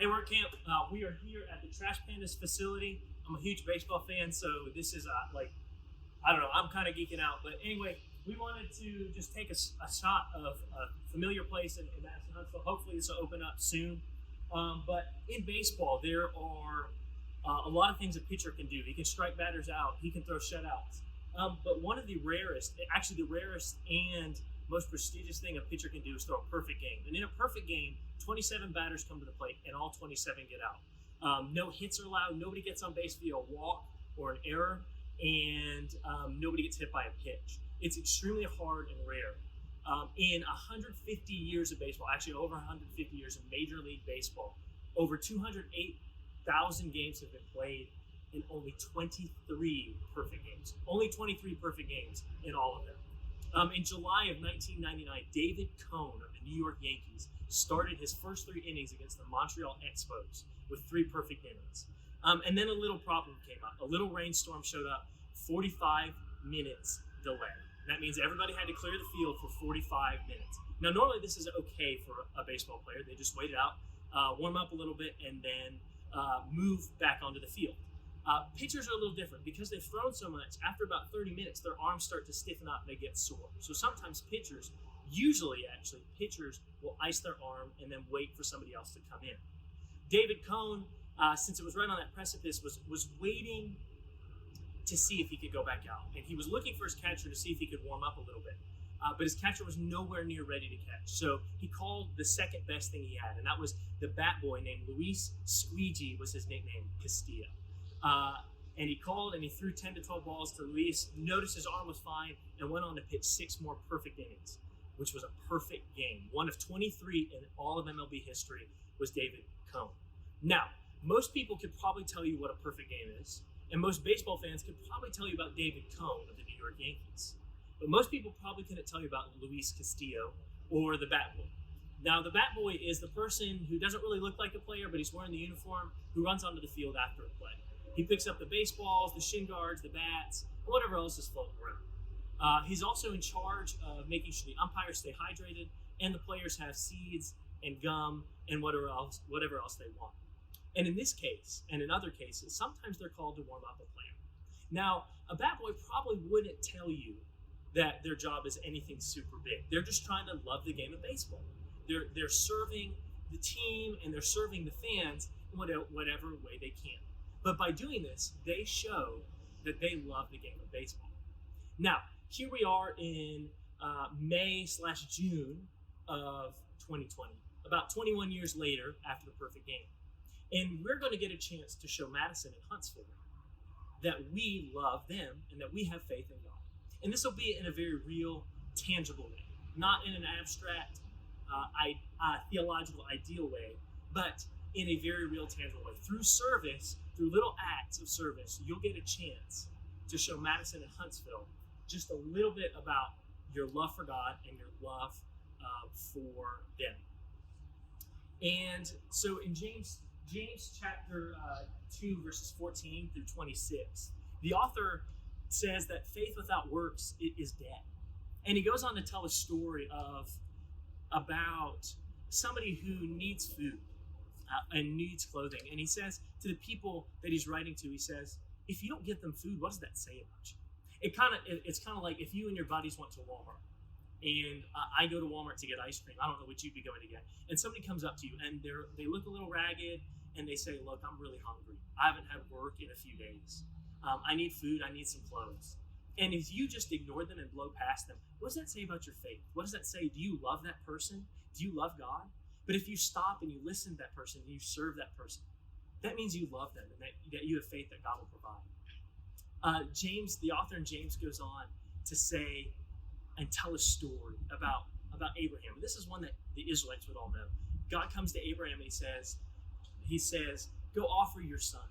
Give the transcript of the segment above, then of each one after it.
Hey, workcamp. We are here at the Trash Pandas facility. I'm a huge baseball fan, so this is I don't know. I'm kind of geeking out, but anyway, we wanted to just take a shot of a familiar place in Madison, Huntsville. Hopefully, this will open up soon. But in baseball, there are a lot of things a pitcher can do. He can strike batters out. He can throw shutouts. But one of the rarest, actually the rarest and most prestigious thing a pitcher can do is throw a perfect game. And in a perfect game, 27 batters come to the plate, and all 27 get out. No hits are allowed. Nobody gets on base via a walk or an error, and nobody gets hit by a pitch. It's extremely hard and rare. In 150 years of baseball, actually over 150 years of Major League Baseball, over 208,000 games have been played, and only 23 perfect games. Only 23 perfect games in all of them. In July of 1999, David Cone of the New York Yankees started his first 3 innings against the Montreal Expos with 3 perfect innings. And then a little problem came up. A little rainstorm showed up, 45 minutes delay. That means everybody had to clear the field for 45 minutes. Now, normally this is okay for a baseball player. They just wait it out, warm up a little bit, and then move back onto the field. Pitchers are a little different because they've thrown so much. After about 30 minutes, their arms start to stiffen up and they get sore. So sometimes pitchers will ice their arm and then wait for somebody else to come in. David Cone, since it was right on that precipice, was waiting to see if he could go back out. And he was looking for his catcher to see if he could warm up a little bit. But his catcher was nowhere near ready to catch. So he called the second best thing he had, and that was the bat boy named Luis Squeegee was his nickname, Castillo. And he called and he threw 10 to 12 balls to Luis, noticed his arm was fine, and went on to pitch 6 more perfect innings, which was a perfect game. One of 23 in all of MLB history was David Cone. Now, most people could probably tell you what a perfect game is, and most baseball fans could probably tell you about David Cone of the New York Yankees. But most people probably couldn't tell you about Luis Castillo or the bat boy. Now, the bat boy is the person who doesn't really look like a player, but he's wearing the uniform, who runs onto the field after a play. He picks up the baseballs, the shin guards, the bats, whatever else is floating around. He's also in charge of making sure the umpires stay hydrated and the players have seeds and gum and whatever else they want. And in this case, and in other cases, sometimes they're called to warm up a player. Now, a bat boy probably wouldn't tell you that their job is anything super big. They're just trying to love the game of baseball. They're serving the team and they're serving the fans in whatever way they can. But by doing this, they show that they love the game of baseball. Now, here we are in May/June of 2020, about 21 years later after the perfect game. And we're going to get a chance to show Madison and Huntsville that we love them and that we have faith in God. And this will be in a very real, tangible way, not in an abstract, theological, ideal way, but in a very real, tangible way. Through service, through little acts of service, you'll get a chance to show Madison and Huntsville just a little bit about your love for God and your love for them. And so in James chapter 2, verses 14 through 26, the author says that faith without works is dead. And he goes on to tell a story about somebody who needs food and needs clothing. And he says to the people that he's writing to, he says, if you don't get them food, what does that say about you? It's kind of like if you and your buddies went to Walmart, and I go to Walmart to get ice cream. I don't know what you'd be going to get. And somebody comes up to you, and they look a little ragged, and they say, look, I'm really hungry. I haven't had work in a few days. I need food. I need some clothes. And if you just ignore them and blow past them, what does that say about your faith? What does that say? Do you love that person? Do you love God? But if you stop and you listen to that person and you serve that person, that means you love them and that you have faith that God will provide. James, the author in James, goes on to say and tell a story about Abraham. And this is one that the Israelites would all know. God comes to Abraham and he says, go offer your son.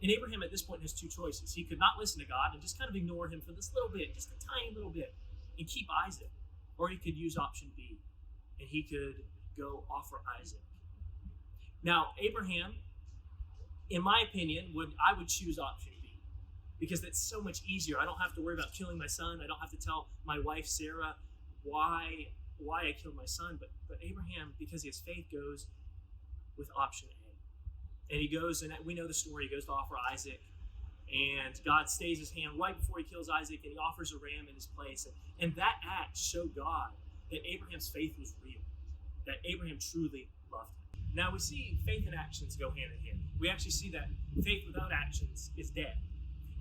And Abraham at this point has 2 choices. He could not listen to God and just kind of ignore him for this little bit, just a tiny little bit, and keep Isaac. Or he could use option B, and he could go offer Isaac. Now, Abraham, in my opinion, I would choose option B, because that's so much easier. I don't have to worry about killing my son. I don't have to tell my wife, Sarah, why I killed my son. But Abraham, because he has faith, goes with option A. And he goes, and we know the story, he goes to offer Isaac, and God stays his hand right before he kills Isaac, and he offers a ram in his place. And that act showed God that Abraham's faith was real, that Abraham truly loved him. Now we see faith and actions go hand in hand. We actually see that faith without actions is dead.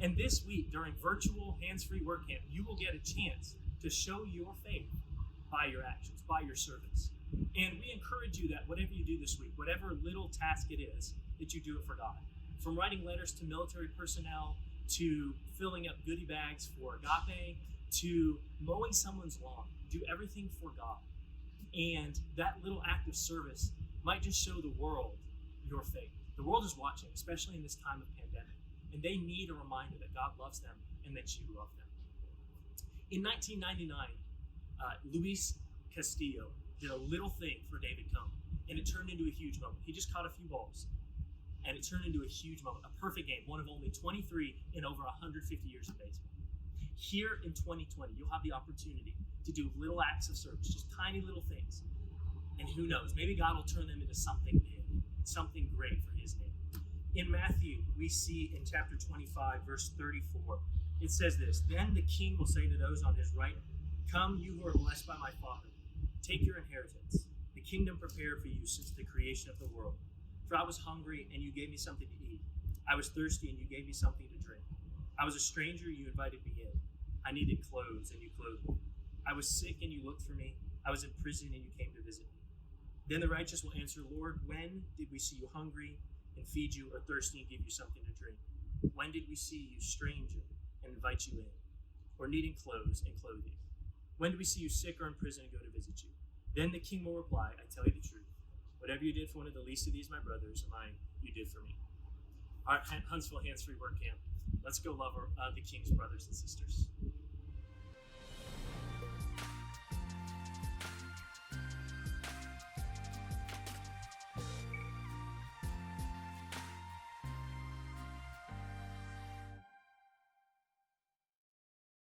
And this week, during virtual hands-free work camp, you will get a chance to show your faith by your actions, by your service. And we encourage you that whatever you do this week, whatever little task it is, that you do it for God. From writing letters to military personnel, to filling up goodie bags for agape, to mowing someone's lawn. Do everything for God. And that little act of service might just show the world your faith. The world is watching, especially in this time of pandemic. And they need a reminder that God loves them and that you love them. In 1999, Luis Castillo did a little thing for David Cohn, and it turned into a huge moment. He just caught a few balls, and it turned into a huge moment, a perfect game, one of only 23 in over 150 years of baseball. Here in 2020, you'll have the opportunity to do little acts of service, just tiny little things. And who knows, maybe God will turn them into something big, something great for his name. In Matthew, we see in chapter 25, verse 34, it says this, "Then the king will say to those on his right, 'Come, you who are blessed by my Father, take your inheritance, the kingdom prepared for you since the creation of the world. For I was hungry, and you gave me something to eat. I was thirsty, and you gave me something to drink. I was a stranger, you invited me in. I needed clothes, and you clothed me. I was sick, and you looked for me. I was in prison, and you came to visit me.' Then the righteous will answer, 'Lord, when did we see you hungry and feed you, or thirsty and give you something to drink? When did we see you stranger and invite you in, or needing clothes and clothe you? When did we see you sick or in prison and go to visit you?' Then the king will reply, 'I tell you the truth. Whatever you did for one of the least of these, my brothers, you did for me.'" All right, Huntsville Hands-Free Work Camp. Let's go love the King's brothers and sisters.